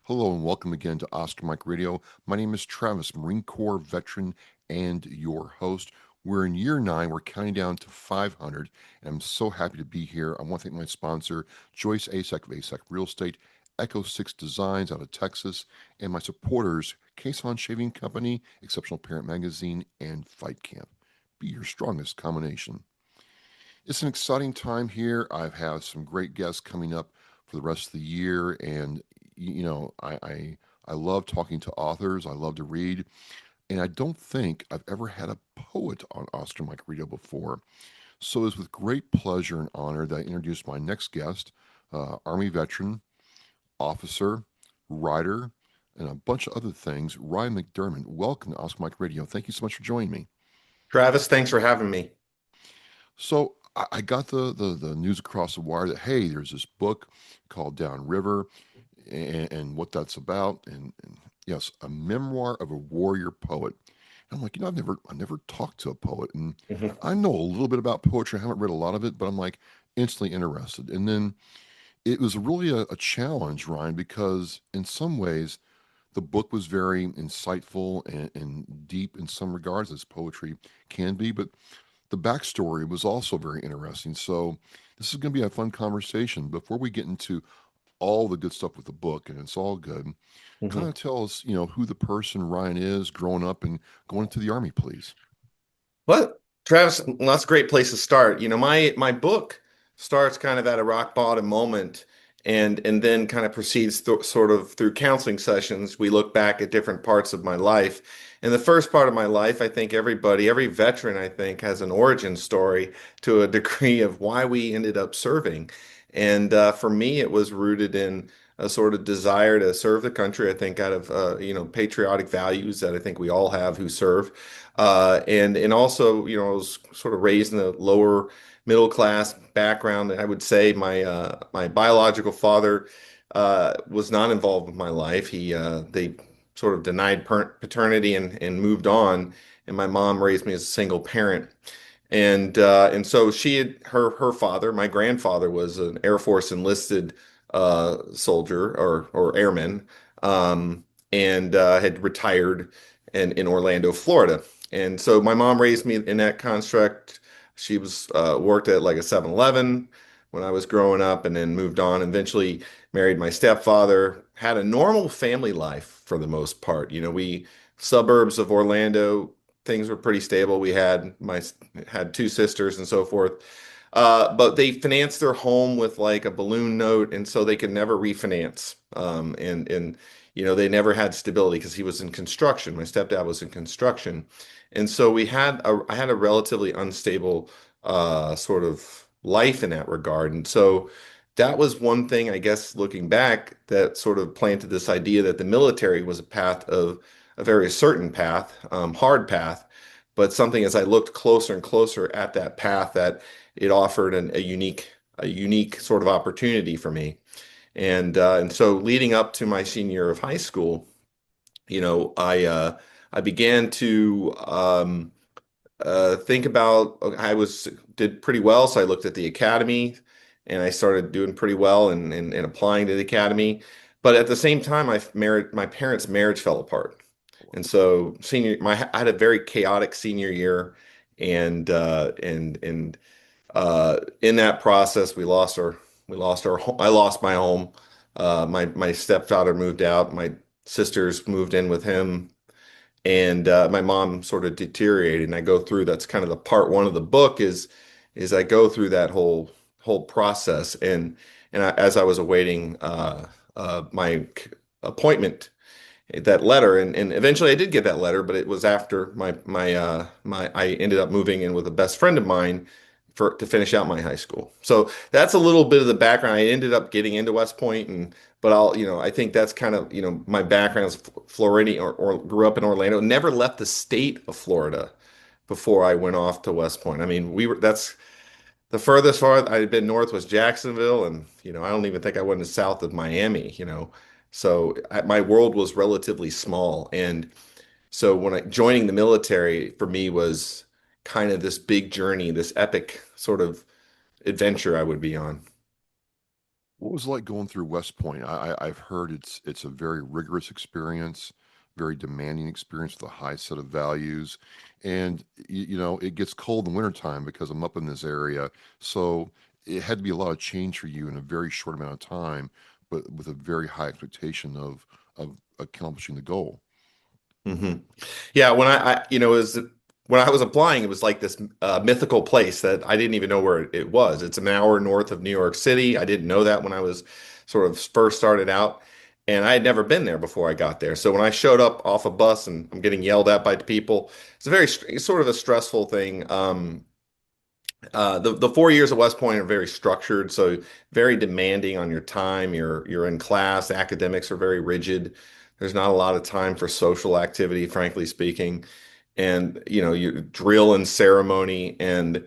Hello and welcome again to Oscar Mike Radio. My name is Travis, Marine Corps veteran and your host. We're in year 9. We're counting down to 500, and I'm so happy to be here. I want to thank my sponsor, Joyce Asek of Asek Real Estate, Echo 6 Designs out of Texas, and my supporters, Cason Shaving Company, Exceptional Parent Magazine, and Fight Camp. Be your strongest combination. It's an exciting time here. I've had some great guests coming up for the rest of the year, and I love talking to authors. I love to read, and I don't think I've ever had a poet on Oscar Mike Radio before. So it's with great pleasure and honor that I introduce my next guest, Army veteran, officer, writer, and a bunch of other things. Ryan McDermott, welcome to Oscar Mike Radio. Thank you so much for joining me. Travis, thanks for having me. So I got the news across the wire that hey, there's this book called Downriver, and what that's about, and yes, a memoir of a warrior poet. And I'm like, I've never talked to a poet, and Mhm. I know a little bit about poetry. I haven't read a lot of it, but I'm like instantly interested. And then it was really a challenge, Ryan, because in some ways the book was very insightful and deep in some regards, as poetry can be, but the backstory was also very interesting. So this is going to be a fun conversation. Before we get into all the good stuff with the book, and it's all good, kind Mhm. of tell us, who the person Ryan is growing up and going into the Army, please. Well, Travis, well, that's a great place to start. My book starts kind of at a rock bottom moment and then kind of proceeds sort of through counseling sessions. We look back at different parts of my life. In the first part of my life, I think every veteran, I think, has an origin story to a degree of why we ended up serving. And for me, it was rooted in a sort of desire to serve the country, I think, out of patriotic values that I think we all have who serve. And also, I was sort of raised in a lower middle class background. I would say my biological father was not involved with my life. They sort of denied paternity and moved on. And my mom raised me as a single parent. And so she had her father, my grandfather, was an Air Force enlisted soldier or airman, and had retired in Orlando, Florida. And so my mom raised me in that construct. She was worked at like a 7-Eleven when I was growing up, and then moved on. Eventually married my stepfather. Had a normal family life for the most part. We suburbs of Orlando, things were pretty stable. We had two sisters and so forth. But they financed their home with like a balloon note, and so they could never refinance. And they never had stability because he was in construction. My stepdad was in construction, and so I had a relatively unstable sort of life in that regard. And so that was one thing, I guess, looking back, that sort of planted this idea that the military was a very certain path, hard path, but something as I looked closer and closer at that path, that it offered a unique sort of opportunity for me. And so leading up to my senior year of high school, I began to think about. I was did pretty well, so I looked at the academy, and I started doing pretty well and applying to the academy. But at the same time, my parents' marriage fell apart, and so I had a very chaotic senior year, and in that process, I lost my home. My stepfather moved out. My sisters moved in with him, and my mom sort of deteriorated. And I go through that's kind of the part one of the book is I go through that whole process. As I was awaiting my appointment, that letter, and eventually I did get that letter, but it was after my I ended up moving in with a best friend of mine to finish out my high school. So that's a little bit of the background. I ended up getting into West Point, but I think that's kind of, my background is Floridian, or grew up in Orlando, never left the state of Florida before I went off to West Point. I mean, that's the furthest far I had been north was Jacksonville, and I don't even think I went as south of Miami. So my world was relatively small, and so when joining the military for me was kind of this big journey, this epic sort of adventure I would be on. What was it like going through West Point? I've heard it's a very rigorous experience, very demanding experience with a high set of values, and you know it gets cold in the wintertime because I'm up in this area, so it had to be a lot of change for you in a very short amount of time, but with a very high expectation of accomplishing the goal. Hmm. Yeah, when I was applying, it was like this mythical place that I didn't even know where it was. It's an hour north of New York City. I didn't know that when I was sort of first started out, and I had never been there before I got there. So when I showed up off a bus and I'm getting yelled at by people, it's a it's sort of a stressful thing. The 4 years at West Point are very structured, so very demanding on your time. You're in class. Academics are very rigid. There's not a lot of time for social activity, frankly speaking. And you drill and ceremony, and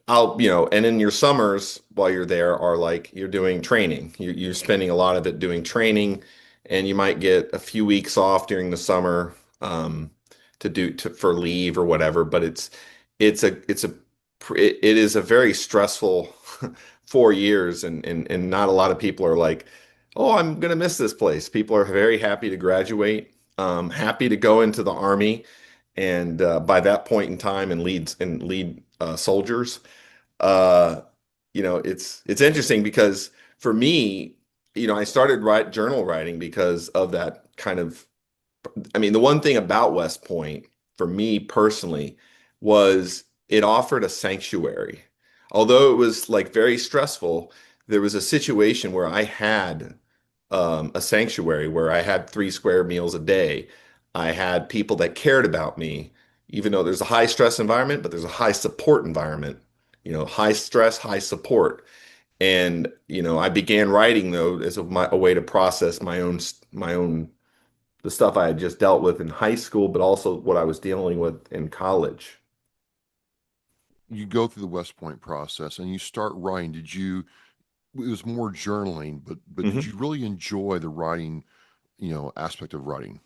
and in your summers while you're there are like you're doing training. You're spending a lot of it doing training, and you might get a few weeks off during the summer for leave or whatever. But it is a very stressful 4 years, and not a lot of people are like, oh, I'm gonna miss this place. People are very happy to graduate, happy to go into the army, and by that point in time and lead soldiers. uh, it's interesting because for me, I started journal writing because of that kind of. I mean, the one thing about West Point for me personally was it offered a sanctuary. Although it was like very stressful, there was a situation where I had a sanctuary where I had 3 square meals a day. I had people that cared about me, even though there's a high stress environment, but there's a high support environment. High stress, high support. And I began writing though as a way to process my own the stuff I had just dealt with in high school, but also what I was dealing with in college. You go through the West Point process and you start writing. Did you? It was more journaling, but did Hmm. you really enjoy the writing, aspect of writing?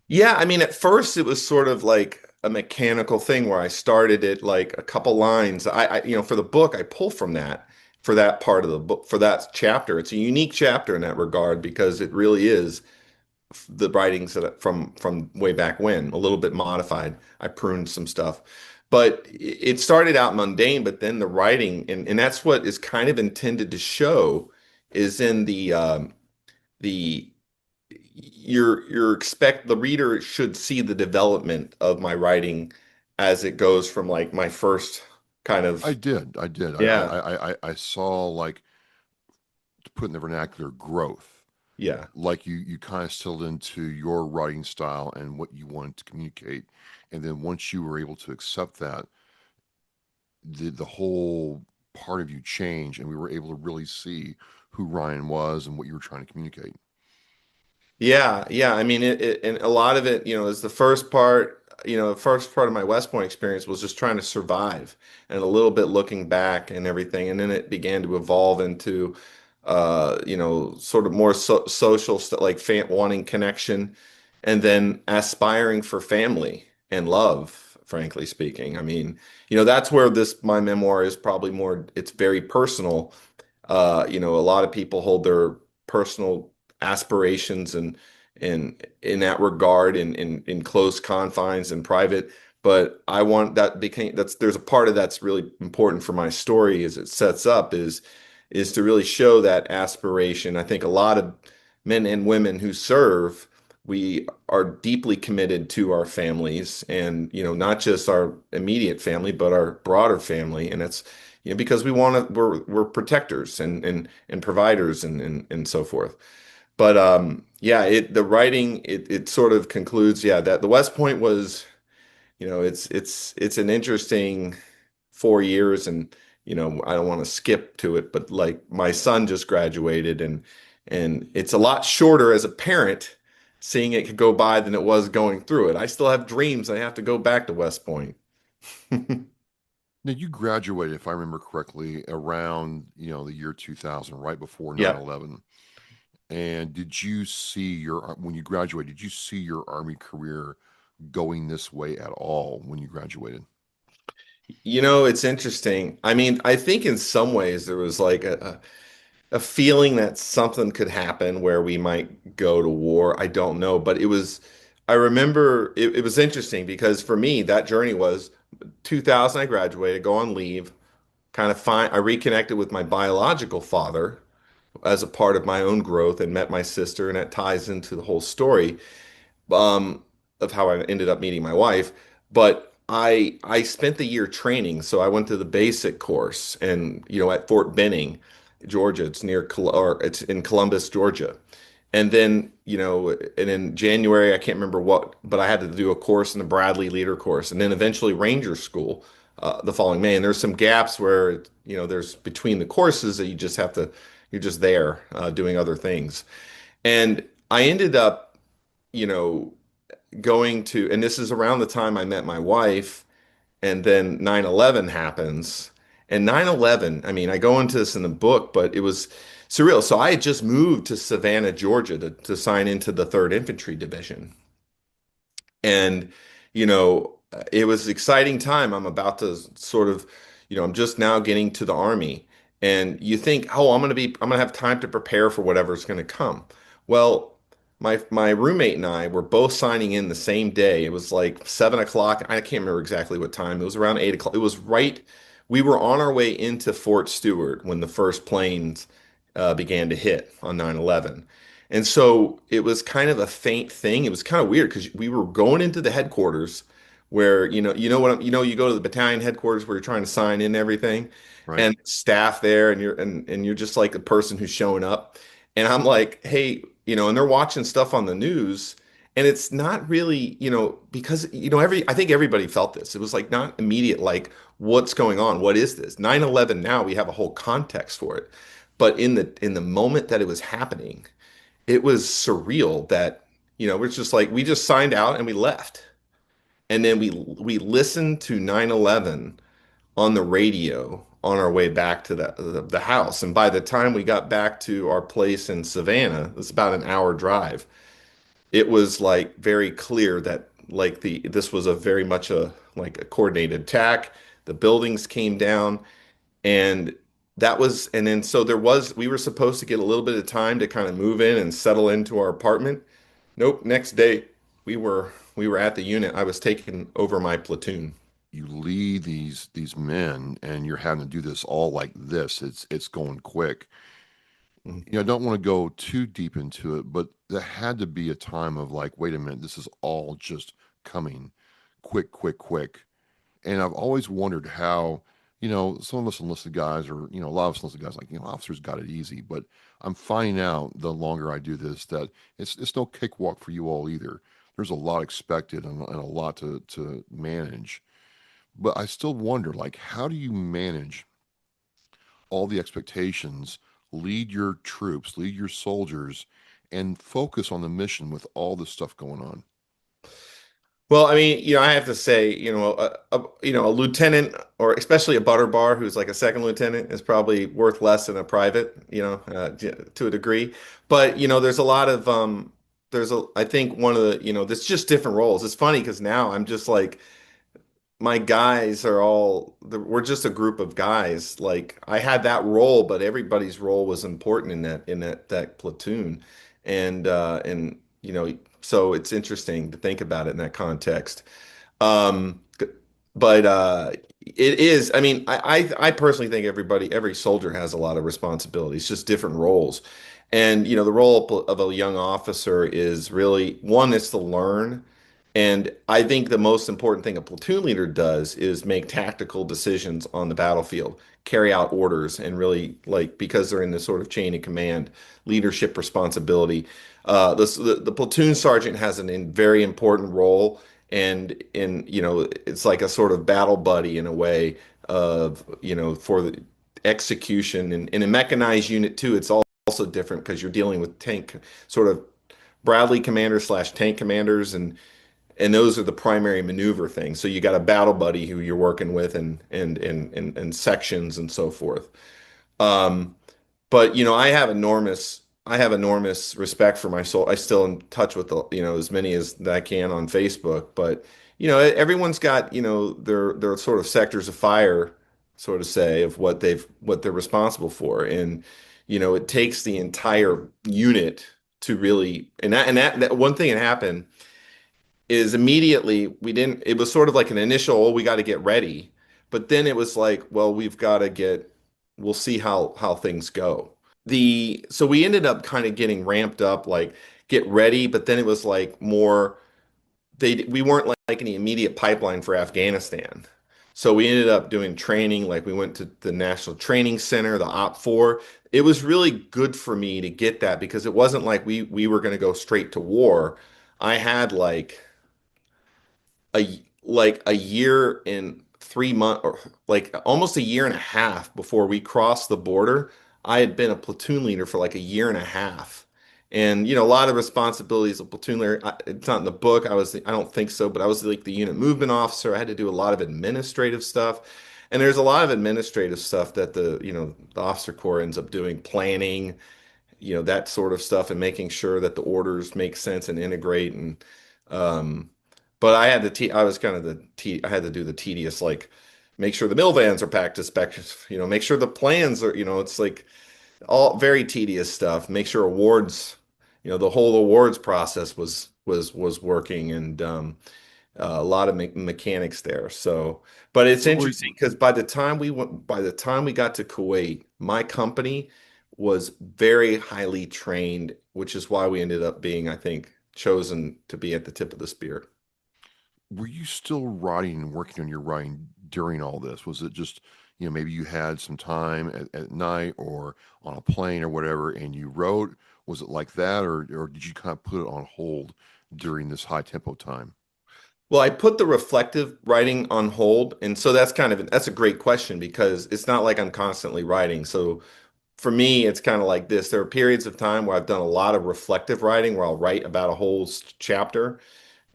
Yeah, I mean, at first it was sort of like a mechanical thing where I started it like a couple lines. For the book, I pull from that for that part of the book, for that chapter. It's a unique chapter in that regard because it really is the writings from way back when, a little bit modified. I pruned some stuff. But it started out mundane, but then the writing, and that's what is kind of intended to show is in the the reader should see the development of my writing as it goes from like my first kind I of. did. I did. Yeah, I saw, like, to put in the vernacular, growth. yeah. Like you kind of settled into your writing style and what you wanted to communicate. And then once you were able to accept that, the whole part of you changed and we were able to really see who Ryan was and what you were trying to communicate. Yeah, yeah. I mean, and a lot of it, is the first part. The first part of my West Point experience was just trying to survive, and a little bit looking back and everything, and then it began to evolve into, sort of more social stuff, like wanting connection, and then aspiring for family and love. Frankly speaking, I mean, that's where my memoir is probably more. It's very personal. A lot of people hold their personal aspirations and in that regard in close confines and private. But I want that became that's there's a part of that's really important for my story as it sets up is to really show that aspiration. I think a lot of men and women who serve, we are deeply committed to our families, and not just our immediate family but our broader family. And it's because we're protectors and providers and so forth. But yeah, the writing it sort of concludes, yeah, that the West Point was, it's an interesting 4 years. And I don't want to skip to it, but like my son just graduated, and it's a lot shorter as a parent seeing it could go by than it was going through it. I still have dreams. I have to go back to West Point. Now, you graduated, if I remember correctly, around, the year 2000, right before nine Yeah. eleven. And did you see when you graduated, did you see your Army career going this way at all when you graduated? It's interesting. I mean, I think in some ways there was like a feeling that something could happen where we might go to war. I don't know, but I remember it was interesting because for me, that journey was 2000, I graduated, go on leave, kind of find, I reconnected with my biological father as a part of my own growth and met my sister, and that ties into the whole story um, of how I ended up meeting my wife. But I spent the year training, so I went to the basic course, and at Fort Benning, Georgia. It's or it's in Columbus, Georgia. And then, and in January, I can't remember what, but I had to do a course in the Bradley Leader course, and then eventually Ranger School the following May. And there's some gaps where, there's between the courses that you're just there doing other things. And I ended up, you know, going to, and this is around the time I met my wife, and then 9/11 happens. And 9/11, I mean, I go into this in the book, but it was surreal. So I had just moved to Savannah, Georgia to sign into the 3rd Infantry Division. And, it was an exciting time. I'm about to sort of, I'm just now getting to the Army. And you think, oh, I'm going to have time to prepare for whatever's going to come. Well, my roommate and I were both signing in the same day. It was like 7 o'clock. I can't remember exactly what time. It was around 8 o'clock. It was right. We were on our way into Fort Stewart when the first planes began to hit on 9/11. And so it was kind of a faint thing. It was kind of weird because we were going into the headquarters where, you go to the battalion headquarters where you're trying to sign in everything Right. and staff there and you're just like the person who's showing up. And I'm like, hey, and they're watching stuff on the news and it's not really, because, I think everybody felt this. It was like not immediate, like what's going on? What is this? 9/11 now we have a whole context for it. But in the moment that it was happening, it was surreal that we're just like we just signed out and we left and then we listened to 9/11 on the radio on our way back to the house, and by the time we got back to our place in Savannah, it's about an hour drive. It was like very clear that like the this was a very much a like a coordinated attack. The buildings came down, and and then so we were supposed to get a little bit of time to kind of move in and settle into our apartment. Nope, next day we were at the unit. I was taking over my platoon. You lead these men and you're having to do this all like this. It's going quick. Mhm. I don't want to go too deep into it, but there had to be a time of like, wait a minute, this is all just coming quick, quick, quick. And I've always wondered how, some of us enlisted guys, or, a lot of us enlisted guys, like, officers got it easy. But I'm finding out the longer I do this that it's no cakewalk for you all either. There's a lot expected and a lot to manage. But I still wonder, like, how do you manage all the expectations, lead your troops, lead your soldiers, and focus on the mission with all this stuff going on? Well, I mean, I have to say, a lieutenant or especially a butter bar who's like a second lieutenant is probably worth less than a private, to a degree. But, there's a lot of I think one of the, there's just different roles. It's funny because now I'm just like my guys are we're just a group of guys. Like I had that role, but everybody's role was important in that platoon. And so it's interesting to think about it in that context. Um, but it is, I mean, I personally think every soldier has a lot of responsibilities, just different roles. And, the role of a young officer is really one is to learn. And I think the most important thing a platoon leader does is make tactical decisions on the battlefield, carry out orders, and really like because they're in this sort of chain of command, leadership responsibility. The platoon sergeant has very important role, and it's like a sort of battle buddy in a way of for the execution. And in a mechanized unit too, it's also different because you're dealing with tank sort of Bradley commanders slash tank commanders and those are the primary maneuver things. So you got a battle buddy who you're working with and sections and so forth. Um, but I have enormous respect for my soul. I still in touch with as many as that I can on Facebook. But everyone's got their sort of sectors of fire, so to say, of what they're responsible for. And it takes the entire unit to really, and that one thing that happened is immediately we didn't, it was sort of like an initial, oh, we got to get ready. But then it was like, well, we'll see how things go. So we ended up kind of getting ramped up, like get ready, but then it was like more, we weren't like any immediate pipeline for Afghanistan. So we ended up doing training, like we went to the National Training Center, the OP4. It was really good for me to get that because it wasn't like we were going to go straight to war. I had like a year and 3 months, or like almost a year and a half before we crossed the border. I had been a platoon leader for like a year and a half. And a lot of responsibilities of platoon leader. It's not in the book. I don't think so, but I was like the unit movement officer. I had to do a lot of administrative stuff. And there's a lot of administrative stuff that the officer corps ends up doing, planning, that sort of stuff, and making sure that the orders make sense and integrate. And um, but I was kind of I had to do the tedious, like make sure the mill vans are packed to spec, make sure the plans are, it's like all very tedious stuff. Make sure awards, the whole awards process was working, and a lot of mechanics there. So, but it's So, were, interesting because by the time we got to Kuwait, my company was very highly trained, which is why we ended up being, I think, chosen to be at the tip of the spear. were you still writing and working on your writing during all this? Was it just, maybe you had some time at night or on a plane or whatever, and you wrote? Was it like that, or did you kind of put it on hold during this high tempo time? Well, I put the reflective writing on hold, and so that's a great question because it's not like I'm constantly writing. So for me, it's kind of like this. There are periods of time where I've done a lot of reflective writing where I'll write about a whole chapter,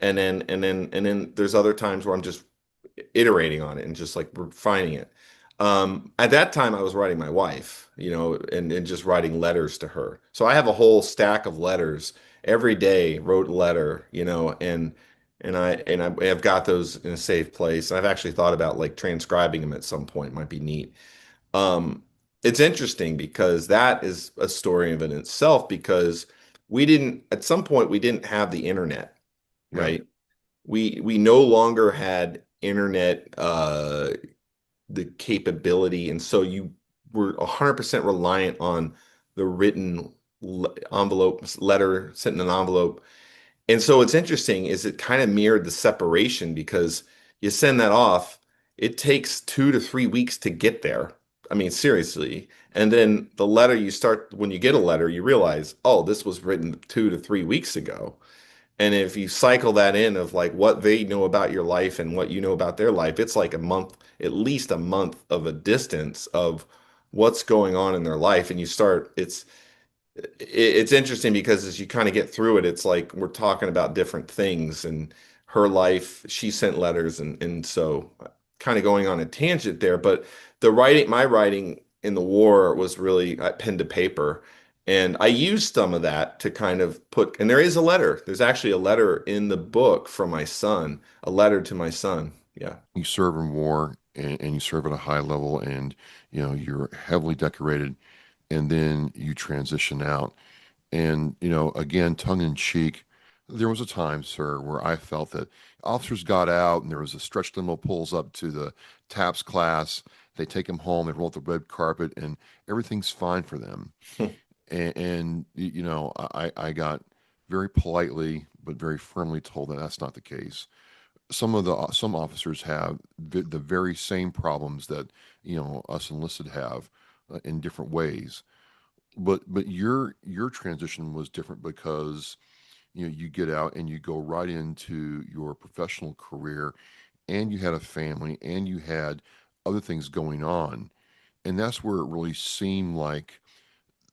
and then there's other times where I'm just iterating on it and just like refining it. At that time, I was writing my wife, and just writing letters to her. So I have a whole stack of letters every day, wrote a letter, and I have got those in a safe place. I've actually thought about like transcribing them at some point. Might be neat. Um, it's interesting because that is a story of in itself because at some point we didn't have the internet, Yeah. right? We no longer had internet the capability, and so you were 100% reliant on the written envelope letter sent in an envelope. And so what's interesting is it kind of mirrored the separation because you send that off, it takes 2 to 3 weeks to get there. I mean, seriously. And then when you get a letter, you realize, oh, this was written 2 to 3 weeks ago. And if you cycle that in of like what they know about your life and what you know about their life, it's like a month, at least a month of a distance of what's going on in their life. And it's interesting because as you kind of get through it, it's like we're talking about different things and her life, she sent letters and so kind of going on a tangent there. But my writing in the war was really pen to paper. And I used some of that to kind of and there is a letter. There's actually a letter in the book from my son, a letter to my son. Yeah. You serve in war, and you serve at a high level, and you're heavily decorated, and then you transition out. And, again, tongue in cheek, there was a time, sir, where I felt that officers got out and there was a stretch limo pulls up to the TAPS class. They take them home, they roll out the red carpet, and everything's fine for them. And I got very politely but very firmly told that that's not the case. Some officers have the very same problems that us enlisted have, in different ways. But your transition was different because you get out and you go right into your professional career, and you had a family, and you had other things going on, and that's where it really seemed like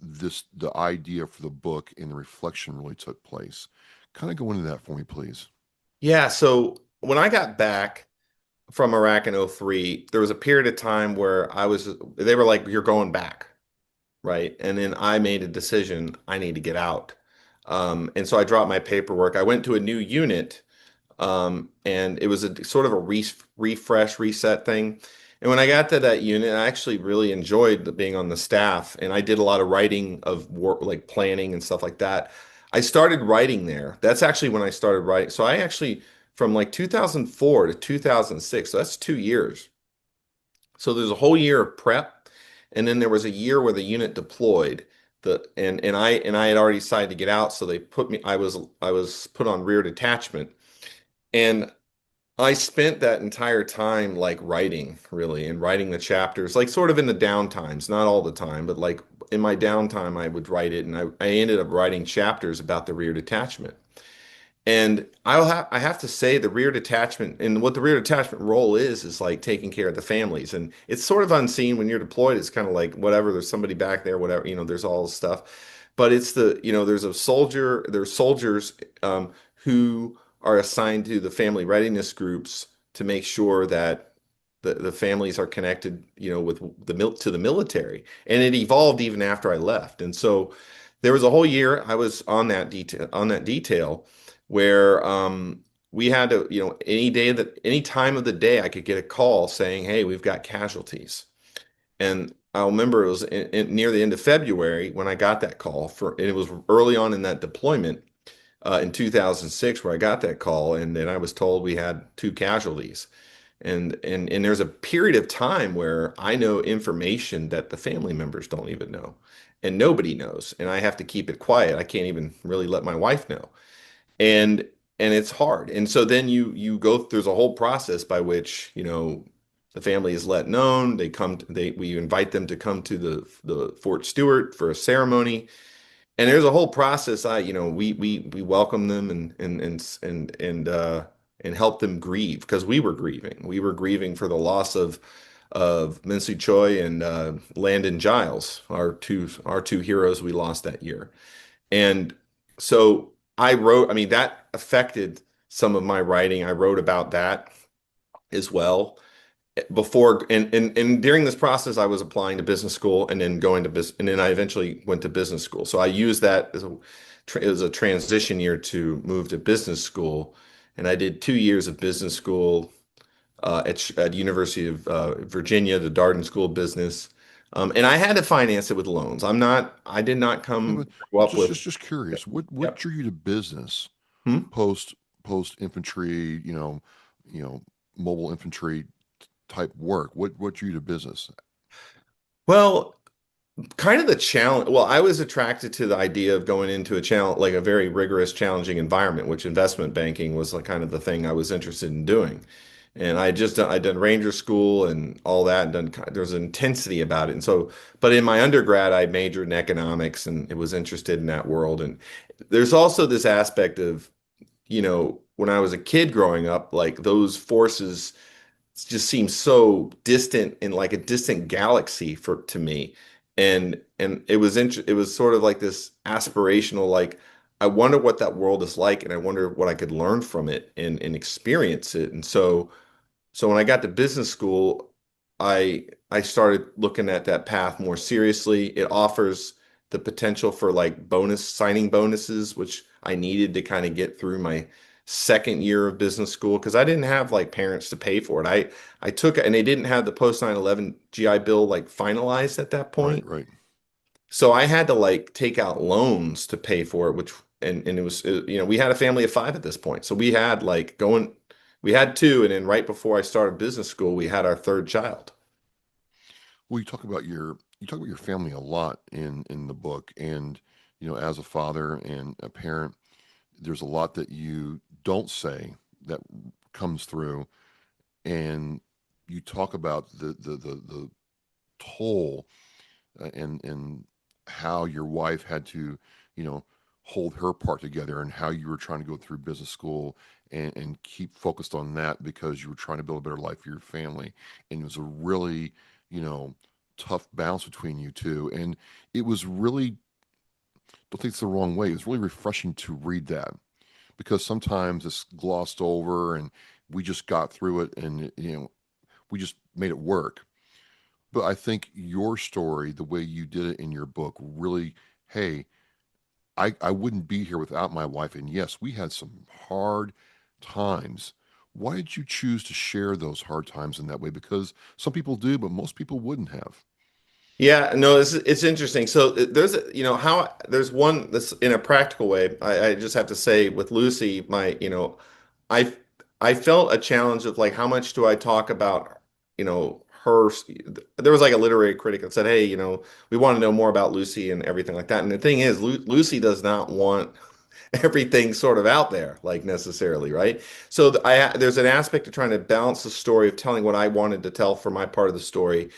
the idea for the book and the reflection really took place. Kind of go into that for me, please. Yeah. So when I got back from Iraq in '03, there was a period of time where they were like, you're going back. Right. And then I made a decision, I need to get out. And so I dropped my paperwork. I went to a new unit, and it was a sort of a refresh, reset thing. And when I got to that unit, I actually really enjoyed being on the staff, and I did a lot of writing of work, like planning and stuff like that. I started writing there. That's actually when I started writing. So I actually, from like 2004 to 2006, so that's 2 years. So there's a whole year of prep, and then there was a year where the unit deployed. And I had already decided to get out, so they put me. I was put on rear detachment, and I spent that entire time like writing, really, and writing the chapters, like sort of in the down times, not all the time, but like in my downtime, I would write it, and I ended up writing chapters about the rear detachment. And I have to say the rear detachment and what the rear detachment role is like taking care of the families. And it's sort of unseen when you're deployed. It's kind of like whatever, there's somebody back there, whatever, there's all this stuff. But it's there's soldiers who are assigned to the family readiness groups to make sure that the families are connected, with to the military. And it evolved even after I left. And so there was a whole year I was on that detail where we had to, any time of the day, I could get a call saying, "Hey, we've got casualties." And I'll remember it was near the end of February when I got that call and it was early on in that deployment in 2006 where I got that call, and then I was told we had two casualties. And there's a period of time where I know information that the family members don't even know, and nobody knows, and I have to keep it quiet. I can't even really let my wife know and it's hard. And so then you go there's a whole process by which the family is let known. We invite them to come to the Fort Stewart for a ceremony, and there's a whole process. We welcome them and help them grieve, because we were grieving for the loss of Minsu Choi and Landon Giles, our two heroes we lost that year. And so I mean, that affected some of my writing. I wrote about that as well and during this process, I was applying to business school and then going to business, and then I eventually went to business school. So I used that as a transition year to move to business school. And I did 2 years of business school at University of Virginia, the Darden School of Business. And I had to finance it with loans. I did not Yeah, come but grow up just with. just just curious, what Yep. drew you to business Hmm? post infantry, you know, mobile infantry type work? What drew you to business? Well, kind of the challenge. Well, I was attracted to the idea of going into a challenge, like a very rigorous, challenging environment, which investment banking was like kind of the thing I was interested in doing. And I'd done Ranger School and all that, and there's an intensity about it. And so, but in my undergrad, I majored in economics and it was interested in that world. And there's also this aspect of, when I was a kid growing up, like those forces just seems so distant, in like a distant galaxy for to me. And it was sort of like this aspirational, like I wonder what that world is like, and I wonder what I could learn from it and experience it. And so when I got to business school, I started looking at that path more seriously. It offers the potential for like signing bonuses, which I needed to kind of get through my second year of business school, because I didn't have like parents to pay for it. I took it, and they didn't have the post 9/11 GI Bill like finalized at that Right, point. right. So I had to like take out loans to pay for it, which and we had a family of five at this point. So we had two, and then right before I started business school, we had our third child. Well, you talk about your family a lot in the book, and as a father and a parent, there's a lot that you don't say that comes through, and you talk about the toll and how your wife had to, you know, hold her part together, and how you were trying to go through business school and keep focused on that because you were trying to build a better life for your family. And it was a really, you know, tough balance between you two. And it was really, don't think it's the wrong way, it was really refreshing to read that, because sometimes it's glossed over and we just got through it, and we just made it work. But I think your story, the way you did it in your book, really, hey, I wouldn't be here without my wife. And yes, we had some hard times Why did you choose to share those hard times in that way? Because some people do, but most people wouldn't have. Yeah, no, it's interesting. So there's how there's one this in a practical way. I just have to say with Lucy, I I felt a challenge of like how much do I talk about her. There was like a literary critic that said, hey, we want to know more about Lucy and everything like that. And the thing is, Lucy does not want everything sort of out there like necessarily, right? So there's an aspect of trying to balance the story of telling what I wanted to tell for my part of the story,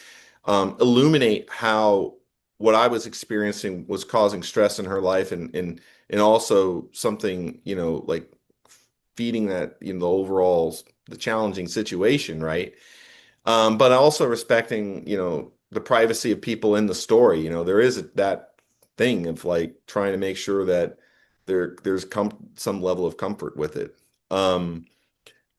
illuminate how what I was experiencing was causing stress in her life, and also something, like feeding that, the overall the challenging situation, right? But also respecting, the privacy of people in the story. There is that thing of like trying to make sure that there's some level of comfort with it. Um,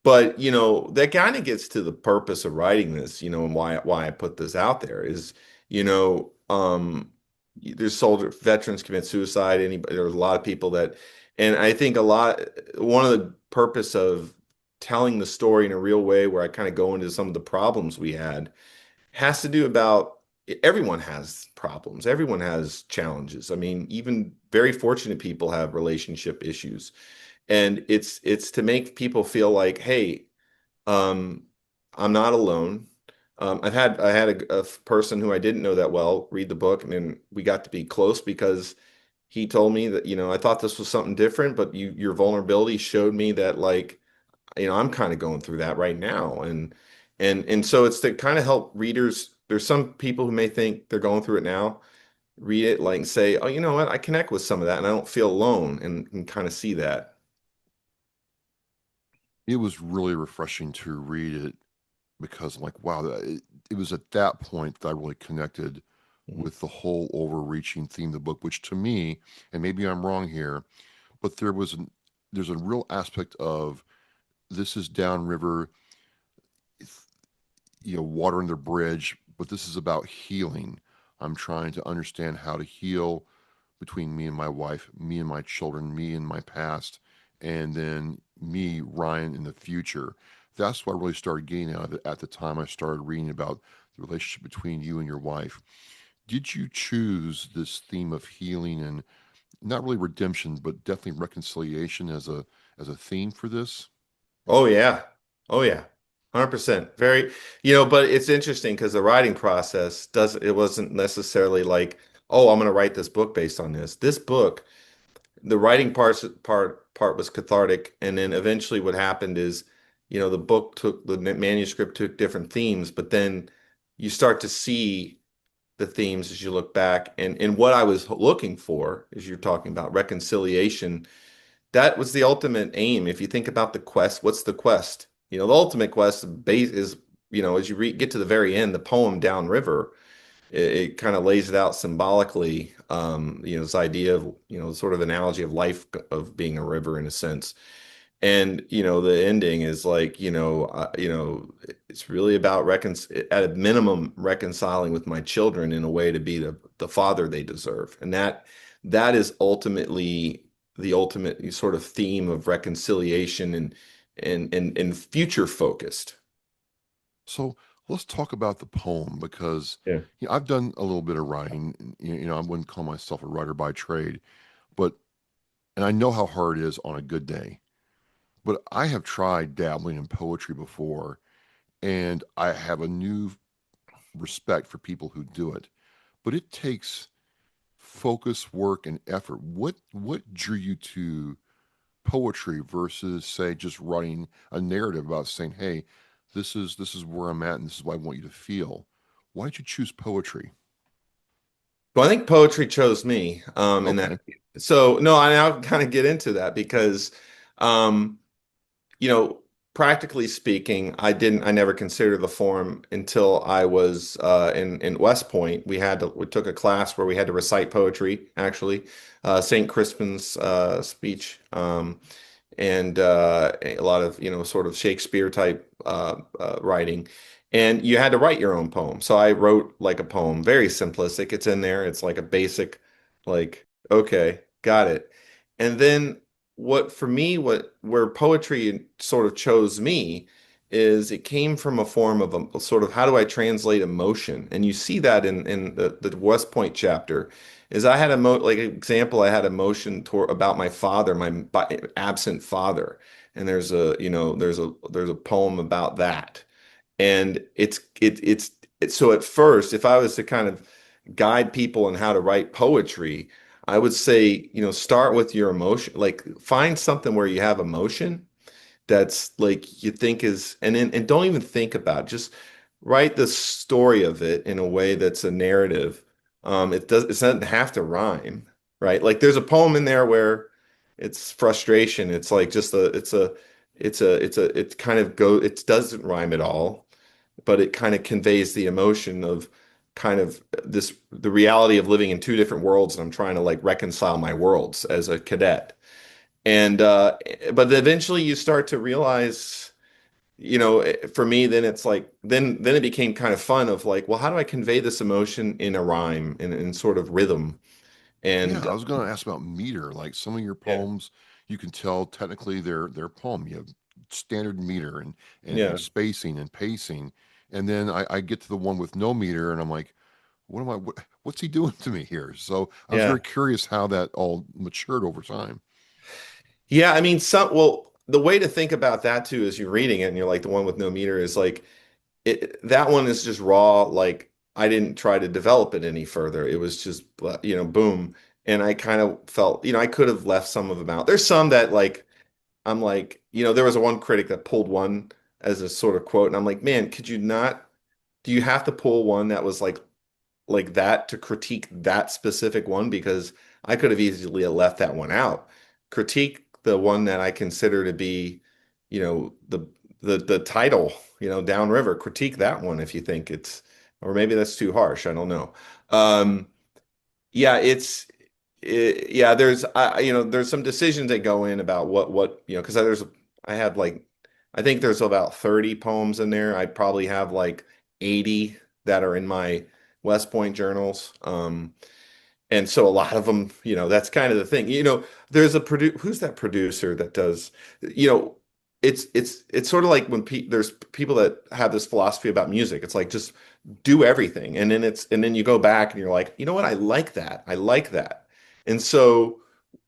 but that kind of gets to the purpose of writing this, and why I put this out there is, you know, um, there's soldier veterans commit suicide. There's a lot of people that, and I think one of the purpose of telling the story in a real way, where I kind of go into some of the problems we had, has to do about everyone has problems, everyone has challenges. I mean, even very fortunate people have relationship issues, and it's to make people feel like, hey, um, I'm not alone. I had a person who I didn't know that well read the book, and then we got to be close because he told me that, I thought this was something different, but your vulnerability showed me that, like, I'm kind of going through that right now. And so it's to kind of help readers. There's some people who may think they're going through it now, read it like and say, oh, you know what? I connect with some of that and I don't feel alone, and kind of see that. It was really refreshing to read it because I'm like, wow, it was at that point that I really connected Mhm. with the whole overreaching theme of the book, which to me, and maybe I'm wrong here, but there's a real aspect of this is downriver, water under the bridge, but this is about healing. I'm trying to understand how to heal between me and my wife, me and my children, me and my past, and then me, Ryan, in the future. That's what I really started getting out of it at the time I started reading about the relationship between you and your wife. Did you choose this theme of healing and not really redemption, but definitely reconciliation as a theme for this? Oh yeah. Oh yeah. 100%. Very, but it's interesting because the writing process it wasn't necessarily like, oh, I'm going to write this book based on this. This book, the writing part was cathartic, and then eventually what happened is, the manuscript took different themes, but then you start to see the themes as you look back, and what I was looking for, as you're talking about reconciliation, that was the ultimate aim. If you think about the quest, what's the quest? The ultimate quest base is, as you get to the very end, the poem Downriver, it kind of lays it out symbolically. This idea of, sort of analogy of life, of being a river in a sense. And, the ending is like, it's really about at a minimum reconciling with my children in a way to be the father they deserve. And that is ultimately the ultimate sort of theme of reconciliation, and future focused. So let's talk about the poem because Yeah. I've done a little bit of writing. I wouldn't call myself a writer by trade, but and I know how hard it is on a good day. But I have tried dabbling in poetry before, and I have a new respect for people who do it. But it takes focus, work, and effort. What drew you to poetry versus, say, just writing a narrative about saying, "Hey, this is where I'm at, and this is what I want you to feel." Why did you choose poetry? Well, I think poetry chose me, in Okay. that. So no, I'll kind of get into that because, um, you know, practically speaking, I never considered the form until I was in West Point. We took a class where we had to recite poetry, actually, St. Crispin's speech, and a lot of, sort of Shakespeare type writing. And you had to write your own poem. So I wrote like a poem, very simplistic. It's in there. It's like a basic, like, okay, got it. And then what for me, what where poetry sort of chose me is it came from a form of a sort of how do I translate emotion? And you see that in the West Point chapter is I had like an example, I had emotion toward about my father, my absent father. And there's a, there's a poem about that. And so at first, if I was to kind of guide people on how to write poetry, I would say, start with your emotion, like find something where you have emotion that's like you think is, and don't even think about it. Just write the story of it in a way that's a narrative. It doesn't have to rhyme, right? Like there's a poem in there where it's frustration. It's like just it kind of it doesn't rhyme at all, but it kind of conveys the emotion of kind of the reality of living in two different worlds, and I'm trying to like reconcile my worlds as a cadet. And but eventually you start to realize, for me, then it's like then it became kind of fun of like, well, how do I convey this emotion in a rhyme in sort of rhythm? Yeah, And I was going to ask about meter. Like some of your yeah, poems, you can tell technically they're poem. You have standard meter and yeah, spacing and pacing, and then I get to the one with no meter, and I'm like, what's he doing to me here? So I was yeah. very curious how that all matured over time. Yeah, I mean, the way to think about that too is you're reading it and you're like the one with no meter is like that one is just raw. Like I didn't try to develop it any further. It was just, boom. And I kind of felt, I could have left some of them out. There's some that like, I'm like, there was a one critic that pulled one as a sort of quote. And I'm like, man, could you not, do you have to pull one that was like that to critique that specific one? Because I could have easily left that one out. Critique the one that I consider to be, the title, Downriver. Critique that one if you think it's, or maybe that's too harsh. I don't know. Um, yeah, yeah. There's some decisions that go in about because I had like, I think there's about 30 poems in there. I probably have like 80 that are in my West Point journals. And so a lot of them, that's kind of the thing. There's who's that producer that does, you know, it's sort of like when there's people that have this philosophy about music. It's like just do everything, and then you go back and you're like, you know what? I like that. I like that. And so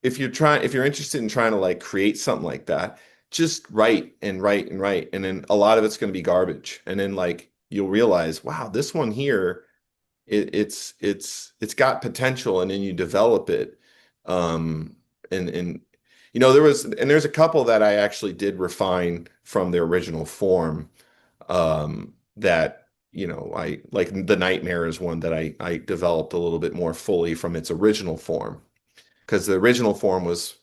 if you're interested in trying to like create something like that, just write and write and write, and then a lot of it's going to be garbage, and then like you'll realize, wow, this one here it's got potential, and then you develop it. Um, and there's a couple that I actually did refine from their original form. That I like the Nightmare is one that I developed a little bit more fully from its original form, because the original form was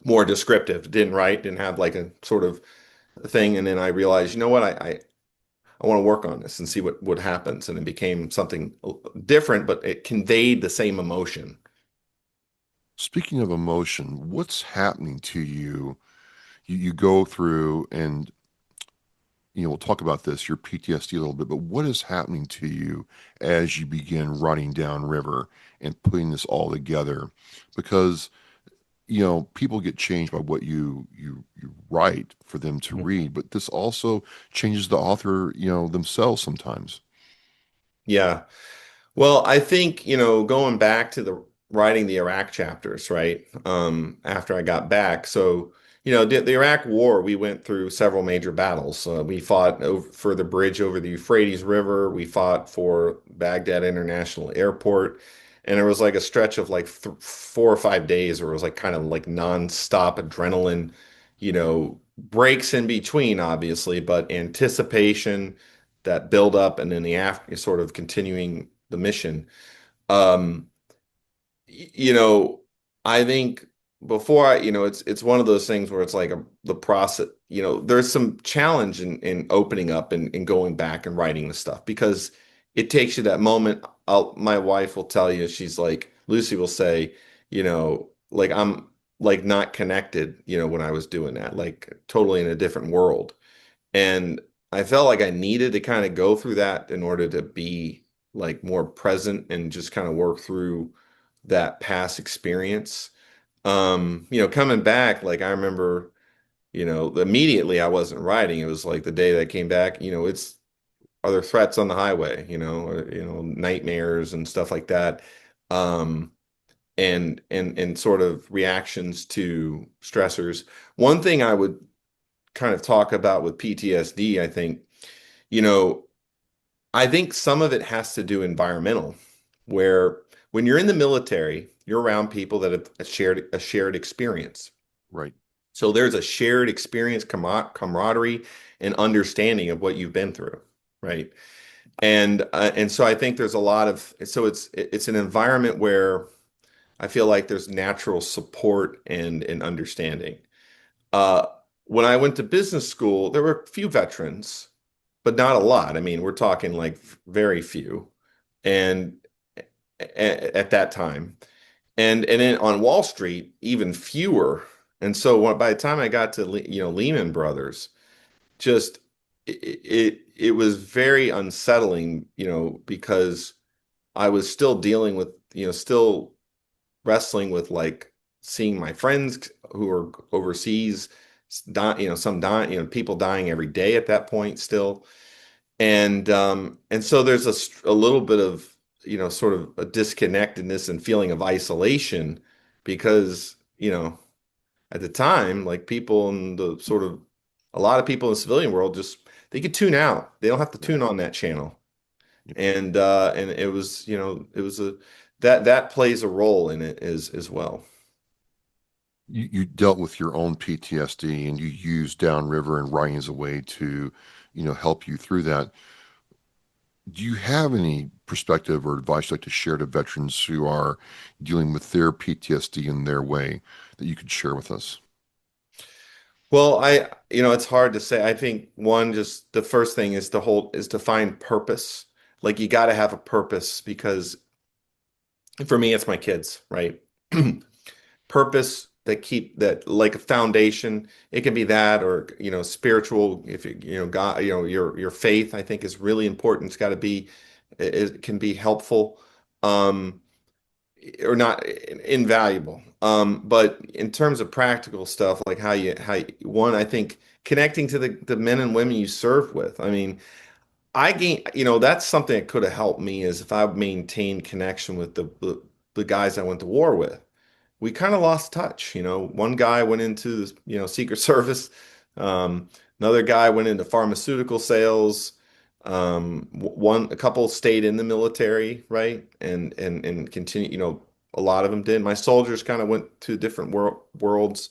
more descriptive, didn't have like a sort of thing, and then I realized, you know what, I want to work on this and see what happens. And it became something different, but it conveyed the same emotion. Speaking of emotion, what's happening to you? You go through and we'll talk about this, your PTSD a little bit, but what is happening to you as you begin running downriver and putting this all together? Because, people get changed by what you write for them to read, but this also changes the author, themselves sometimes. Yeah. Well, I think, going back to the writing the Iraq chapters, right? After I got back. So, the Iraq War, we went through several major battles. We fought for the bridge over the Euphrates River. We fought for Baghdad International Airport. And there was like a stretch of like th 4 or 5 days where it was like kind of like nonstop adrenaline, breaks in between, obviously, but anticipation, that build up, and then the after sort of continuing the mission. Um, you know, I think before it's one of those things where it's like the process, there's some challenge in opening up and going back and writing the stuff, because it takes you that moment. My wife will tell you, she's like, Lucy will say, like I'm like not connected, when I was doing that, like totally in a different world. And I felt like I needed to kind of go through that in order to be like more present and just kind of work through that past experience. Coming back, like I remember, immediately I wasn't writing. It was like the day that I came back, it's are there threats on the highway, or, nightmares and stuff like that. Um, and sort of reactions to stressors. One thing I would kind of talk about with PTSD, you know, I think some of it has to do environmental, where when you're in the military, you're around people that have a shared experience. Right. So there's a shared experience, camaraderie, and understanding of what you've been through, right? And so I think there's a lot of so it's an environment where I feel like there's natural support and understanding. Uh, when I went to business school, there were a few veterans, but not a lot. I mean, we're talking like very few, and at that time, and then on Wall Street, even fewer. And so by the time I got to Lehman Brothers, just it was very unsettling, because I was still dealing with, still wrestling with like seeing my friends who are overseas, some dying, people dying every day at that point still. And so there's a little bit of, sort of a disconnectedness and feeling of isolation because, at the time, like people in the sort of a lot of people in the civilian world just they could tune out. They don't have to Yeah. tune on that channel. Yeah. And it was, it was a that plays a role in it as well. You dealt with your own PTSD and you used Downriver and writing as a way to, help you through that. Do you have any perspective or advice you'd like to share to veterans who are dealing with their PTSD in their way that you could share with us? Well, it's hard to say. I think one, just the first thing is to find purpose. Like you got to have a purpose because for me, it's my kids, right? Purpose that keep that like a foundation. It can be that or, spiritual. If God, your faith, I think is really important. It's got to be, it can be helpful. Um, or not invaluable. But in terms of practical stuff, like one, I think connecting to the men and women you serve with. I mean, that's something that could have helped me is if I maintained connection with the guys I went to war with. We kind of lost touch. One guy went into, Secret Service. Another guy went into pharmaceutical sales. A couple stayed in the military, right? And continue, a lot of them did. My soldiers kind of went to different worlds.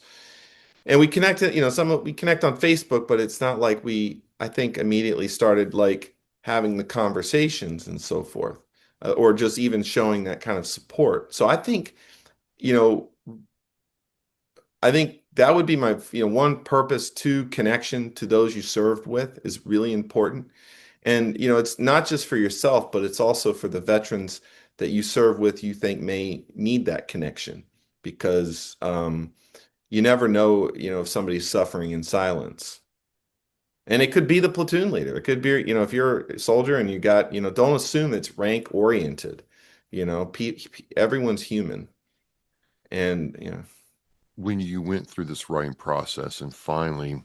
And we connected, we connect on Facebook, but it's not like I think, immediately started like having the conversations and so forth, or just even showing that kind of support. So you know, I think that would be my, one purpose, two, connection to those you served with is really important. And, it's not just for yourself, but it's also for the veterans that you serve with, you think may need that connection because you never know, if somebody's suffering in silence. And it could be the platoon leader. It could be, if you're a soldier and you got, don't assume it's rank oriented. Everyone's human. And, When you went through this writing process and finally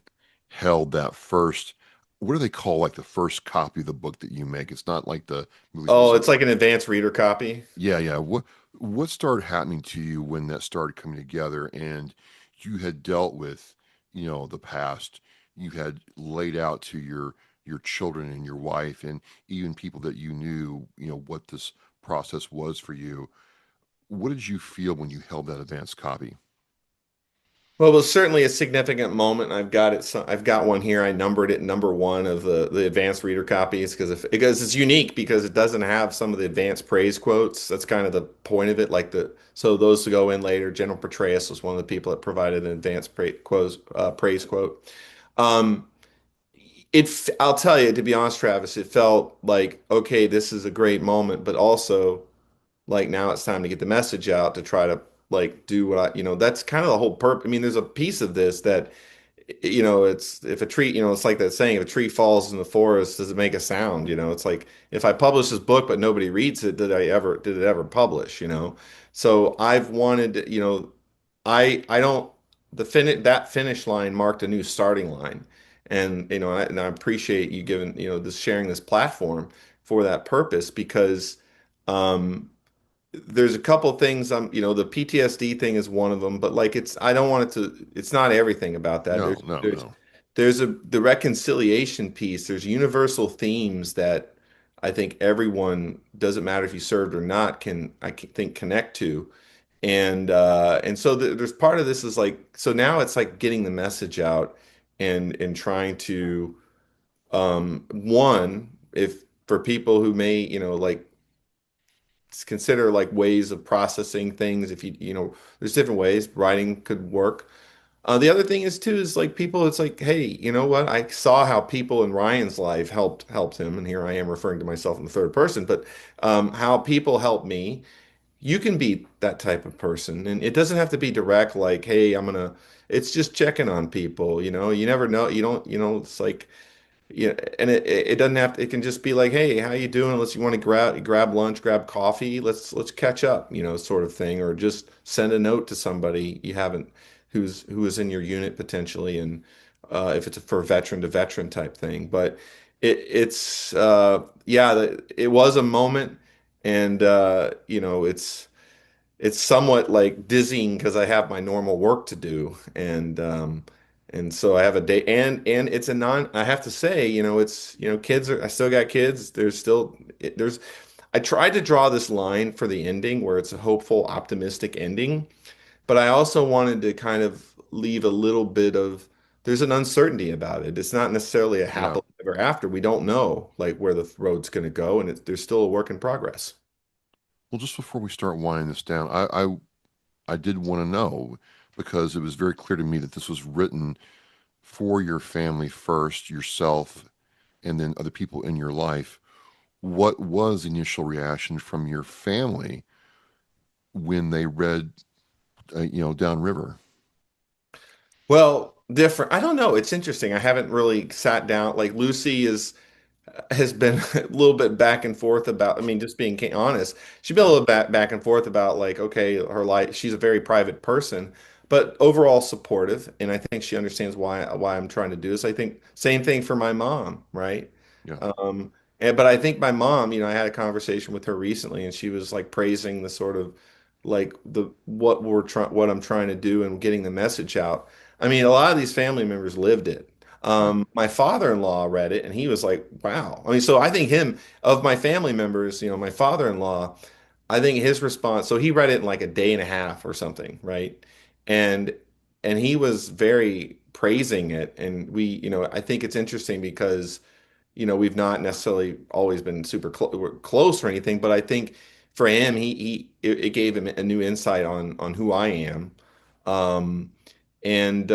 held that first, what do they call like the first copy of the book that you make? It's not like the movies where it's oh, like, it's like an advanced reader copy. yeah, yeah. What started happening to you when that started coming together and you had dealt with, the past, you had laid out to your children and your wife and even people that you knew, what this process was for you. What did you feel when you held that advanced copy? Well, it was certainly a significant moment. I've got it. I've got one here. I numbered it number one of the advanced reader copies because it's unique because it doesn't have some of the advanced praise quotes. That's kind of the point of it. So those to go in later. General Petraeus was one of the people that provided an advanced praise quote. Um, I'll tell you, to be honest, Travis, it felt like, okay, this is a great moment, but also like now it's time to get the message out to try to like do what that's kind of the whole purpose. I mean, there's a piece of this that, it's if a tree, it's like that saying, if a tree falls in the forest, does it make a sound? It's like if I publish this book but nobody reads it, did it ever publish? So I've wanted, I don't that finish line marked a new starting line. And and I appreciate you giving, this sharing this platform for that purpose because um there's a couple things the PTSD thing is one of them, but like I don't want it to it's not everything about that. No, no, no. There's the reconciliation piece. There's universal themes that I think everyone, doesn't matter if you served or not, think connect to. And so there's part of this is like, so now it's like getting the message out and trying to one, if for people who may, like consider like ways of processing things, if there's different ways writing could work. The other thing is too is like people, it's like, hey, you know what? I saw how people in Ryan's life helped him, and here I am referring to myself in the third person, but how people help me. You can be that type of person, and it doesn't have to be direct, like, hey, I'm gonna. It's just checking on people. You never know. You don't. It's like, yeah, and it doesn't have to, it can just be like, hey, how you doing? Let's, you want to grab lunch, grab coffee, let's catch up, sort of thing, or just send a note to somebody you haven't who is in your unit potentially, and if it's for veteran to veteran type thing. But it's yeah, it was a moment, and it's somewhat like dizzying because I have my normal work to do, and so I have a day, and it's a non. I have to say, it's kids are. I still got kids. There's. I tried to draw this line for the ending where it's a hopeful, optimistic ending, but I also wanted to kind of leave a little bit of. There's an uncertainty about it. It's not necessarily a Yeah. happily ever after. We don't know like where the road's going to go, and there's still a work in progress. Well, just before we start winding this down, I did want to know because it was very clear to me that this was written for your family first, yourself, and then other people in your life. What was the initial reaction from your family when they read, Downriver? Well, different. I don't know. It's interesting. I haven't really sat down. Like Lucy has been a little bit back and forth about, I mean, just being honest, she's been a Yeah, little back and forth about like, okay, her life, she's a very private person, but overall supportive. And I think she understands why I'm trying to do this. I think same thing for my mom, right? yeah. But I think my mom, I had a conversation with her recently and she was like praising the sort of like what I'm trying to do and getting the message out. I mean, a lot of these family members lived it. Right. My father-in-law read it and he was like, wow. I mean, so I think of my family members, my father-in-law, I think his response, so he read it in like a day and a half or something, right? And and he was very praising it. And I think it's interesting because, we've not necessarily always been super close or anything, but I think for him, it gave him a new insight on who I am. Um, and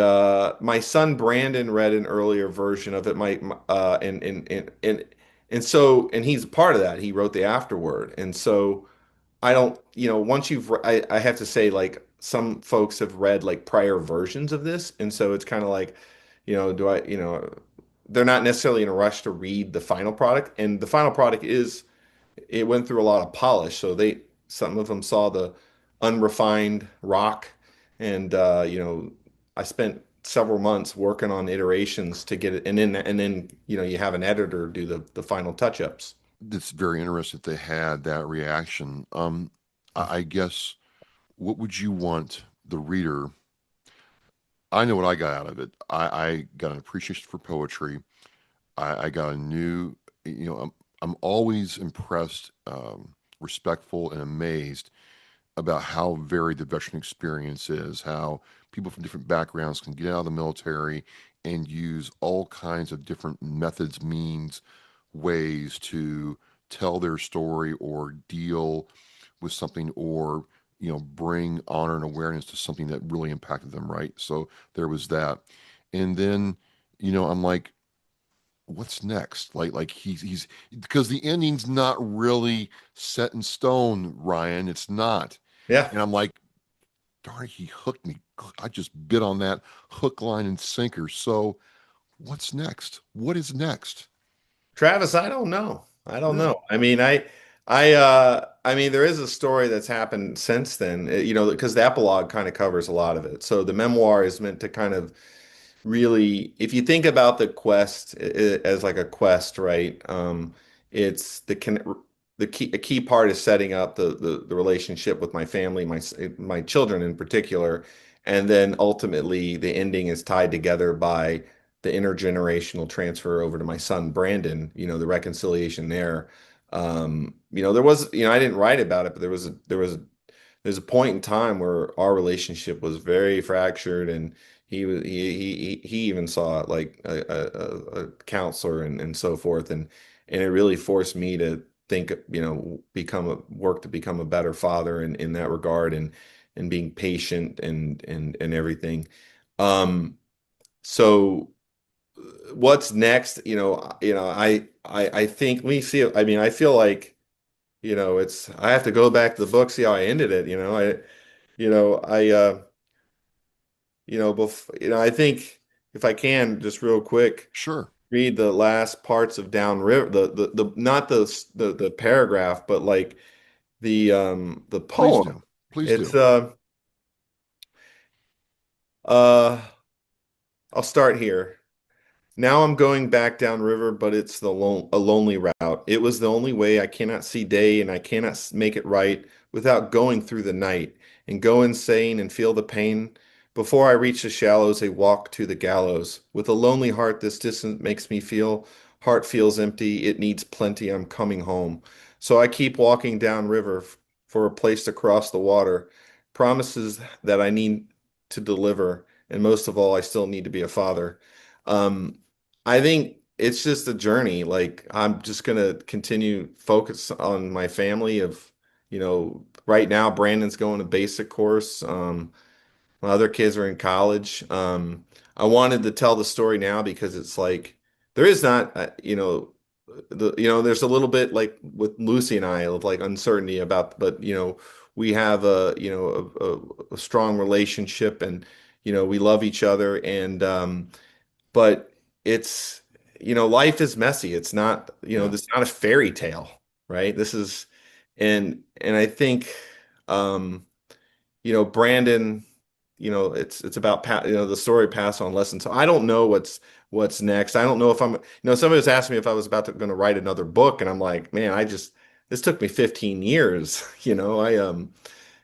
my son Brandon read an earlier version of it. And he's a part of that. He wrote the afterword, and so I don't, once I have to say, like, some folks have read like prior versions of this, and so it's kind of like, do I, they're not necessarily in a rush to read the final product, and the final product it went through a lot of polish, so some of them saw the unrefined rock, and I spent several months working on iterations to get it, and then you have an editor do the final touch-ups. It's very interesting that they had that reaction. I guess what would you want the reader? I know what I got out of it. I got an appreciation for poetry. I got a new, I'm always impressed, respectful, and amazed about how varied the veteran experience is, how people from different backgrounds can get out of the military and use all kinds of different methods, means, ways to tell their story or deal with something or bring honor and awareness to something that really impacted them, right? So there was that. And then I'm like, what's next? Like he's because the ending's not really set in stone, Ryan. It's not. Yeah. And I'm like, darn, he hooked me. I just bit on that hook, line, and sinker. So what's next? What is next? Travis, I don't know. I don't No. know. I mean, I mean, there is a story that's happened since then, because the epilogue kind of covers a lot of it. So the memoir is meant to kind of really, if you think about the quest as like a quest, right? It's the key a key part is setting up the relationship with my family, my children in particular, and then ultimately the ending is tied together by the intergenerational transfer over to my son Brandon. The reconciliation there. There was, I didn't write about it, but there's a point in time where our relationship was very fractured, and he even saw like a counselor and so forth, and it really forced me to think, work to become a better father in that regard, and being patient and everything. Um, so what's next? I think we see. I mean, I feel like, I have to go back to the book, see how I ended it. You know, I, uh, I think if I can just real quick Sure. read the last parts of Downriver, the not the paragraph, but like the Please poem. do. Please It's do. uh I'll start here. Now I'm going back downriver, but it's a lonely route. It was the only way. I cannot see day, and I cannot make it right without going through the night and go insane and feel the pain. Before I reach the shallows, a walk to the gallows. With a lonely heart, this distance makes me feel. Heart feels empty. It needs plenty. I'm coming home. So I keep walking downriver for a place to cross the water. Promises that I need to deliver, and most of all, I still need to be a father. Um, I think it's just a journey. Like, I'm just gonna continue focus on my family of, right now Brandon's going to basic course. My other kids are in college. I wanted to tell the story now because it's like there is not, there's a little bit like with Lucy and I of like uncertainty about, but we have a strong relationship, and we love each other, and but it's, life is messy. It's not, Yeah. this is not a fairy tale, right? This is, and I think, um, Brandon, it's about the story passed on lessons. So I don't know what's next. I don't know if somebody was asking me if I was going to write another book, and I'm like, man, this took me 15 years.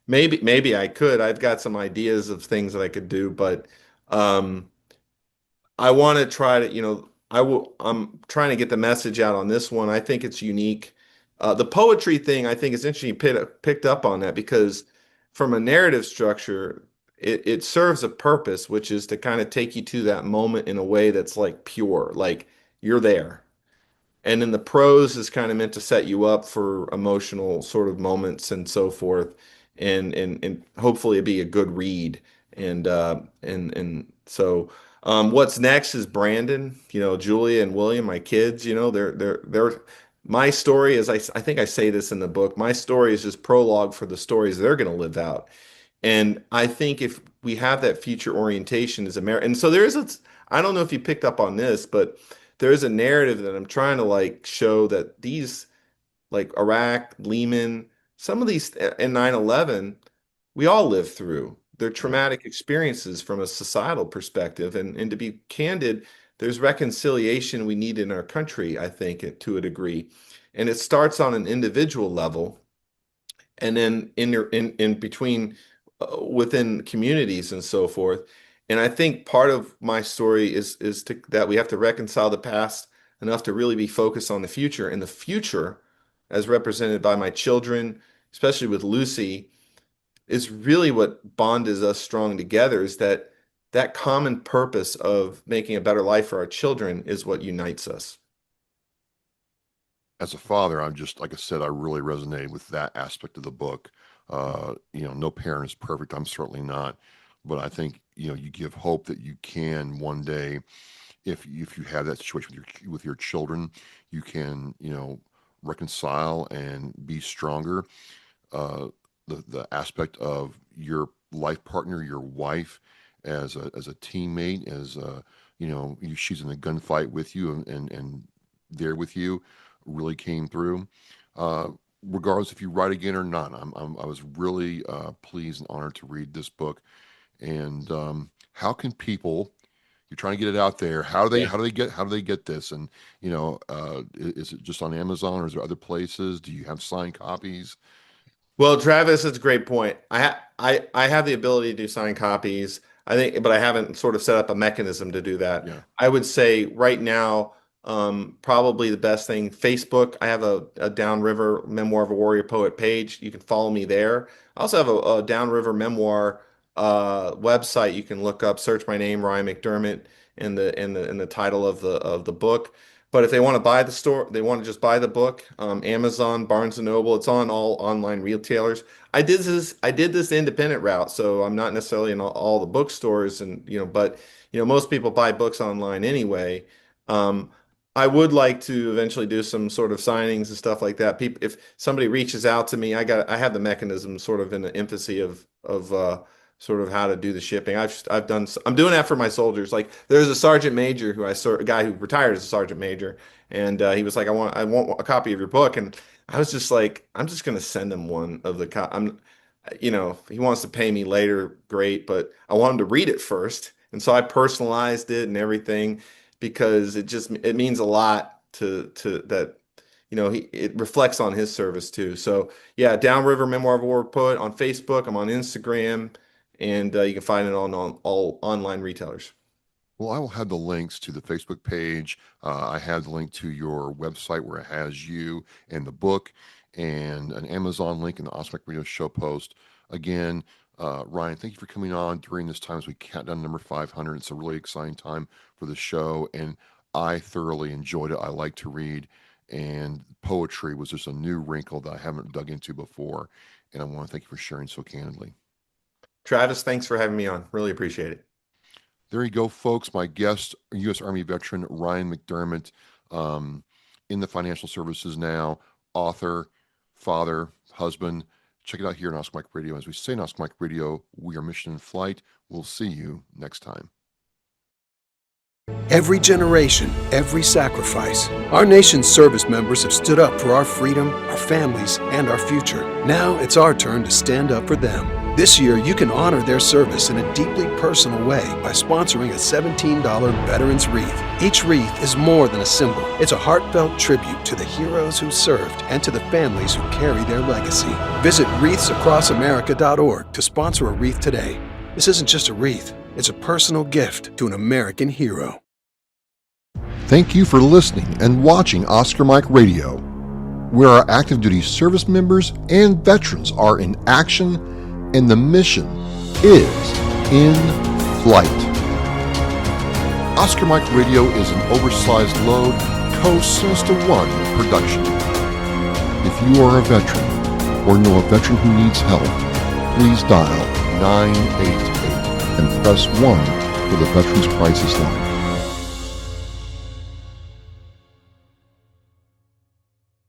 Maybe I could. I've got some ideas of things that I could do, but um I want to try to, I'm trying to get the message out on this one. I think it's unique. The poetry thing, I think, is interesting. You picked up on that because from a narrative structure, it serves a purpose, which is to kind of take you to that moment in a way that's like pure, like you're there. And then the prose is kind of meant to set you up for emotional sort of moments and so forth, and hopefully it'd be a good read. And so what's next is Brandon, Julia and William, my kids. They're my story is, I think I say this in the book. My story is just prologue for the stories they're going to live out. And I think if we have that future orientation as America, and so I don't know if you picked up on this, but there is a narrative that I'm trying to like show that these, like Iraq, Lehman, some of these, and 9/11, we all lived through. They're Yeah. traumatic experiences from a societal perspective. And to be candid, there's reconciliation we need in our country, I think, to a degree. And it starts on an individual level, and then in between, within communities and so forth. And I think part of my story is that we have to reconcile the past enough to really be focused on the future. And the future, as represented by my children, especially with Lucy, is really what bonded us strong together. Is that common purpose of making a better life for our children is what unites us. As a father, I'm just, like I said, I really resonated with that aspect of the book. No parent is perfect. I'm certainly not. But I think, you give hope that you can one day, if you have that situation with your children, you can, reconcile and be stronger. uh, the aspect of your life partner, your wife, as a teammate, as she's in a gunfight with you, and there with you, really came through. Uh, regardless if you write again or not, I was really pleased and honored to read this book. And how can people? You're trying to get it out there. Yeah. How do they get this? And is it just on Amazon or is there other places? Do you have signed copies? Well, Travis, that's a great point. I have the ability to do signed copies. I think, but I haven't sort of set up a mechanism to do that. Yeah. I would say right now, probably the best thing, Facebook. I have a Downriver Memoir of a Warrior Poet page. You can follow me there. I also have a Downriver Memoir website. You can look up, search my name, Ryan McDermott, in the title of the book. But if they want to buy the store, they want to just buy the book, Amazon, Barnes and Noble, it's on all online retailers. I did this independent route, so I'm not necessarily in all the bookstores and but most people buy books online anyway. Um, I would like to eventually do some sort of signings and stuff like that. People, if somebody reaches out to me, I have the mechanism sort of in the infancy of sort of how to do the shipping. I'm doing that for my soldiers. Like there's a sergeant major a guy who retired as a sergeant major, and he was like, I want a copy of your book, and I was just like, I'm just gonna send him one of the I'm, he wants to pay me later, great, but I want him to read it first, and so I personalized it and everything because it means a lot to that. It reflects on his service too. So yeah, Downriver Memoir of a War Poet on Facebook. I'm on Instagram, and you can find it on all online retailers. Well, I will have the links to the Facebook page. I have the link to your website where it has you and the book, and an Amazon link in the Osmic Radio show post. Again, Ryan, thank you for coming on during this time as we count down number 500. It's a really exciting time for the show, and I thoroughly enjoyed it. I like to read, and poetry was just a new wrinkle that I haven't dug into before. And I want to thank you for sharing so candidly. Travis, thanks for having me on. Really appreciate it. There you go, folks. My guest, U.S. Army veteran Ryan McDermott, in the financial services now, author, father, husband. Check it out here on Ask Mike Radio. As we say in Ask Mike Radio, we are mission in flight. We'll see you next time. Every generation, every sacrifice. Our nation's service members have stood up for our freedom, our families, and our future. Now it's our turn to stand up for them. This year, you can honor their service in a deeply personal way by sponsoring a $17 Veterans Wreath. Each wreath is more than a symbol. It's a heartfelt tribute to the heroes who served and to the families who carry their legacy. Visit wreathsacrossamerica.org to sponsor a wreath today. This isn't just a wreath. It's a personal gift to an American hero. Thank you for listening and watching Oscar Mike Radio, where our active duty service members and veterans are in action and the mission is in flight. Oscar Mike Radio is an oversized load Co-Sinister One production. If you are a veteran or know a veteran who needs help, please dial 988 and press 1 for the Veterans Crisis Line.